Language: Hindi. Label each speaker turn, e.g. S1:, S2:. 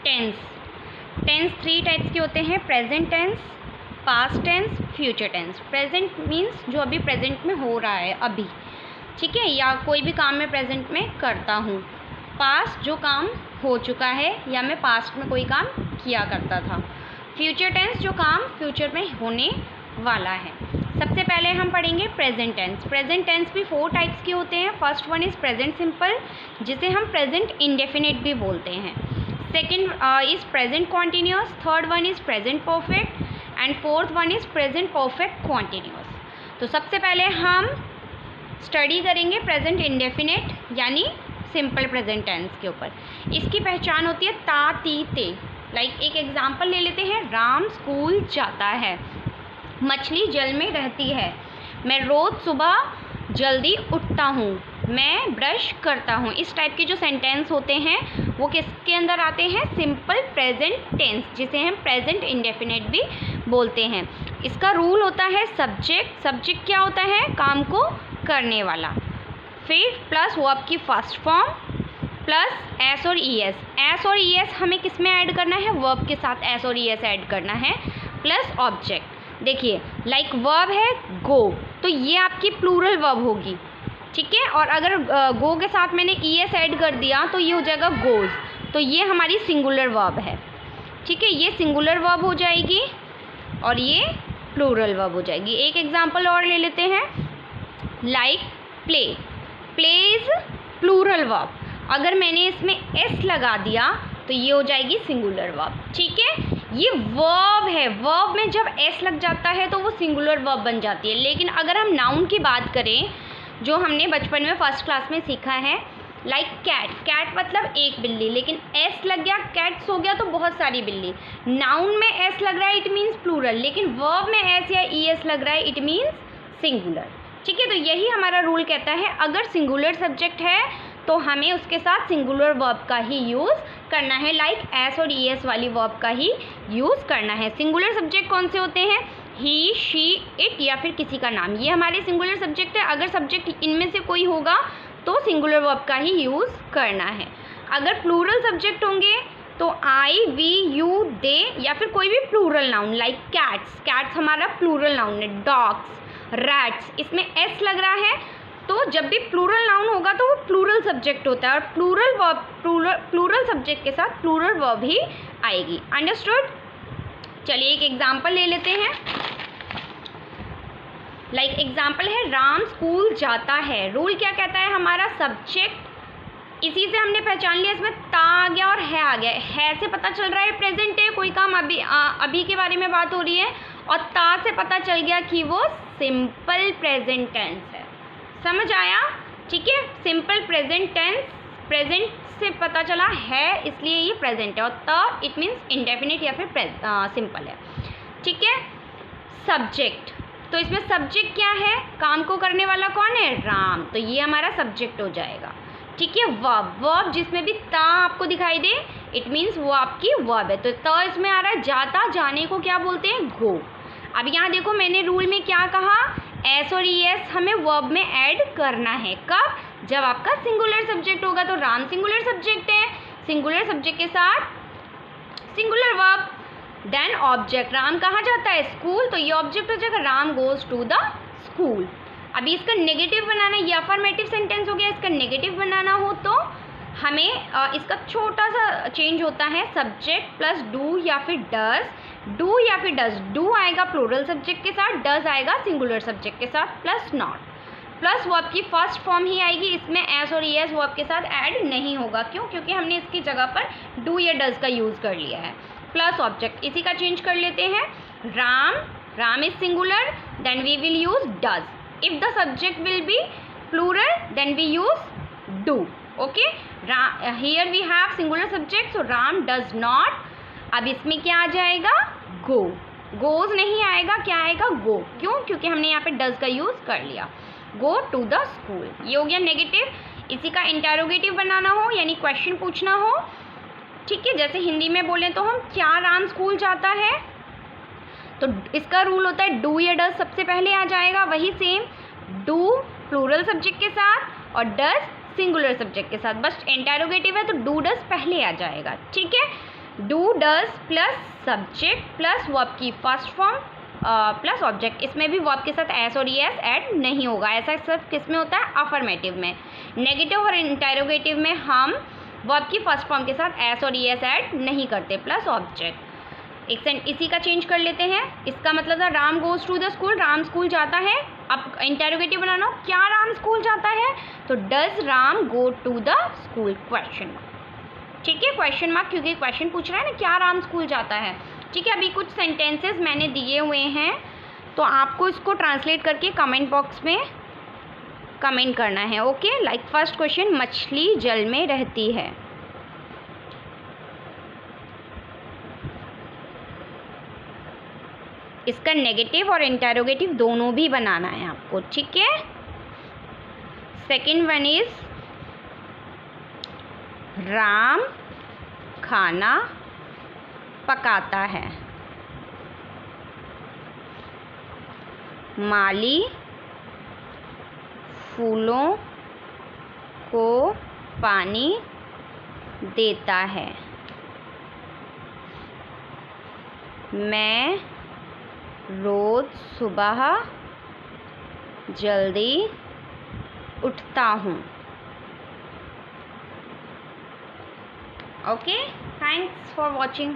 S1: टेंस। टेंस 3 टाइप्स के होते हैं, present tense, past tense, future tense. Present means जो अभी प्रेजेंट में हो रहा है अभी, ठीक है, या कोई भी काम मैं प्रेजेंट में करता हूँ। पास्ट जो काम हो चुका है या मैं पास्ट में कोई काम किया करता था। फ्यूचर टेंस जो काम फ्यूचर में होने वाला है। सबसे पहले हम पढ़ेंगे प्रेजेंट टेंस। प्रेजेंट टेंस भी 4 टाइप्स के होते हैं। First one is present simple, जिसे हम प्रेजेंट इंडेफिनिट भी बोलते हैं। Second is present continuous, third one is present perfect and fourth one is present perfect continuous. तो सबसे पहले हम स्टडी करेंगे प्रेजेंट इंडेफिनिट यानी सिंपल प्रेजेंट टेंस के ऊपर। इसकी पहचान होती है ता ती ते। लाइक एक एग्जाम्पल ले लेते हैं, राम स्कूल जाता है, मछली जल में रहती है, मैं रोज़ सुबह जल्दी उठता हूँ, मैं ब्रश करता हूँ। इस टाइप के जो सेंटेंस होते हैं वो किसके अंदर आते हैं? सिंपल प्रेजेंट टेंस, जिसे हम प्रेजेंट इंडेफिनिट भी बोलते हैं। इसका रूल होता है सब्जेक्ट। सब्जेक्ट क्या होता है? काम को करने वाला, फिर प्लस वर्ब की फर्स्ट फॉर्म प्लस एस और ई एस। एस और ई एस हमें किस में ऐड करना है? वर्ब के साथ एस और ई एस ऐड करना है, प्लस ऑब्जेक्ट। देखिए लाइक वर्ब है गो, तो ये आपकी प्लूरल वर्ब होगी, ठीक है। और अगर गो के साथ मैंने ई एस ऐड कर दिया तो ये हो जाएगा गोज, तो ये हमारी सिंगुलर वर्ब है, ठीक है। ये सिंगुलर वर्ब हो जाएगी और ये प्लूरल वर्ब हो जाएगी। एक एग्जांपल और ले लेते हैं, like play. Play is plural verb, अगर मैंने इसमें एस लगा दिया तो ये हो जाएगी सिंगुलर वर्ब, ठीक है। ये वर्ब है, वर्ब में जब एस लग जाता है तो वो सिंगुलर वर्ब बन जाती है। लेकिन अगर हम नाउन की बात करें, जो हमने बचपन में फर्स्ट क्लास में सीखा है, लाइक कैट। कैट मतलब एक बिल्ली, लेकिन एस लग गया, कैट्स हो गया तो बहुत सारी बिल्ली। नाउन में एस लग रहा है इट मीन्स प्लूरल, लेकिन वर्ब में एस या ई एस लग रहा है इट मीन्स सिंगुलर, ठीक है। तो यही हमारा रूल कहता है, अगर सिंगुलर सब्जेक्ट है तो हमें उसके साथ सिंगुलर वर्ब का ही यूज़ करना है, लाइक एस और ई एस वाली वर्ब का ही यूज़ करना है। सिंगुलर सब्जेक्ट कौन से होते हैं? ही, शी, इट या फिर किसी का नाम, ये हमारे सिंगुलर सब्जेक्ट है। अगर सब्जेक्ट इनमें से कोई होगा तो सिंगुलर वर्ब का ही यूज़ करना है। अगर प्लूरल सब्जेक्ट होंगे तो आई, वी, यू, दे या फिर कोई भी plural noun, like cats. Cats हमारा प्लूरल नाउन है। डॉग्स, रैट्स, इसमें एस लग रहा है तो जब भी प्लूरल नाउन होगा तो वो प्लूरल सब्जेक्ट होता है, और प्लूरल वर्ब प्लूरल सब्जेक्ट के साथ प्लूरल वर्ब ही आएगी। अंडरस्टूड? चलिए एक एग्जांपल ले लेते हैं। लाइक एग्जांपल है, राम स्कूल जाता है। रूल क्या कहता है? हमारा सब्जेक्ट, इसी से हमने पहचान लिया, इसमें ता आ गया और है आ गया। है से पता चल रहा है प्रेजेंट है, कोई काम अभी के बारे में बात हो रही है, और ता से पता चल गया कि वो सिंपल प्रेजेंट टेंस है। समझ आया? ठीक है, सिंपल प्रेजेंट टेंस, प्रेजेंट से पता चला है इसलिए ये प्रेजेंट है, और द इट मीन्स इंडेफिनिट या फिर सिंपल है, ठीक है। सब्जेक्ट, तो इसमें सब्जेक्ट क्या है? काम को करने वाला कौन है? राम, तो ये हमारा सब्जेक्ट हो जाएगा, ठीक है। वर्ब, वर्ब जिसमें भी ता आपको दिखाई दे इट मीन्स वो आपकी वर्ब है। तो त इसमें आ रहा है जाता, जाने को क्या बोलते हैं? गो। अब यहाँ देखो मैंने रूल में क्या कहा, एस और ई एस हमें वर्ब में ऐड करना है। कब? जब आपका सिंगुलर सब्जेक्ट होगा। तो राम सिंगुलर सब्जेक्ट है, सिंगुलर सब्जेक्ट के साथ singular verb, then object. Ram कहाँ जाता है? स्कूल, तो ये ऑब्जेक्ट हो जाएगा, Ram goes to the school. अभी इसका नेगेटिव बनाना, ये अफर्मेटिव सेंटेंस हो गया, इसका नेगेटिव बनाना हो तो हमें इसका छोटा सा चेंज होता है, सब्जेक्ट प्लस डू या फिर डज। डू या फिर डज, डू आएगा प्लूरल सब्जेक्ट के साथ, डज आएगा सिंगुलर सब्जेक्ट के साथ, प्लस नॉट, प्लस वर्ब की फर्स्ट फॉर्म ही आएगी, इसमें एस और ई एस वर्ब के साथ ऐड नहीं होगा। क्यों? क्योंकि हमने इसकी जगह पर डू या डज का यूज़ कर लिया है, प्लस ऑब्जेक्ट। इसी का चेंज कर लेते हैं, Ram, Ram is singular, then we will use does. If the subject will be plural then we use do, okay. Here we have singular subject, so Ram does not. अब इसमें क्या आ जाएगा? गो, गोज नहीं आएगा, क्या आएगा? गो। क्यों? क्योंकि हमने यहाँ पे डज का यूज़ कर लिया, गो टू द स्कूल। ये हो गया नेगेटिव। इसी का इंटेरोगेटिव बनाना हो यानी क्वेश्चन पूछना हो, ठीक है, जैसे हिंदी में बोलें तो हम, क्या राम स्कूल जाता है? तो इसका रूल होता है डू या डज सबसे पहले आ जाएगा, वही सेम, डू प्लूरल सब्जेक्ट के साथ और डज सिंगुलर सब्जेक्ट के साथ। बस इंटेरोगेटिव है तो डू डज पहले आ जाएगा, ठीक है। Do does plus subject plus verb की फर्स्ट फॉर्म प्लस ऑब्जेक्ट। इसमें भी वर्ब के साथ एस और ईएस ऐड नहीं होगा। ऐसा सिर्फ किस में होता है? अफर्मेटिव में। नेगेटिव और इंटेरोगेटिव में हम वर्ब की फर्स्ट फॉर्म के साथ एस और ईएस ऐड नहीं करते प्लस ऑब्जेक्ट। इसी का चेंज कर लेते हैं। इसका मतलब था Ram goes to the school, Ram school जाता है। अब इंटेरोगेटिव बनाना, क्या राम स्कूल जाता है? तो does Ram go to the school, question mark. ठीक है, क्वेश्चन मार्क, क्योंकि क्वेश्चन पूछ रहा है ना क्या राम स्कूल जाता है। ठीक है, अभी कुछ सेंटेंसेस मैंने दिए हुए हैं, तो आपको इसको ट्रांसलेट करके कमेंट बॉक्स में कमेंट करना है। ओके, लाइक फर्स्ट क्वेश्चन, मछली जल में रहती है। इसका नेगेटिव और इंटेरोगेटिव दोनों भी बनाना है आपको। ठीक है, सेकेंड वन इज राम खाना पकाता है। माली फूलों को पानी देता है। मैं रोज़ सुबह जल्दी उठता हूँ। Okay, thanks for watching.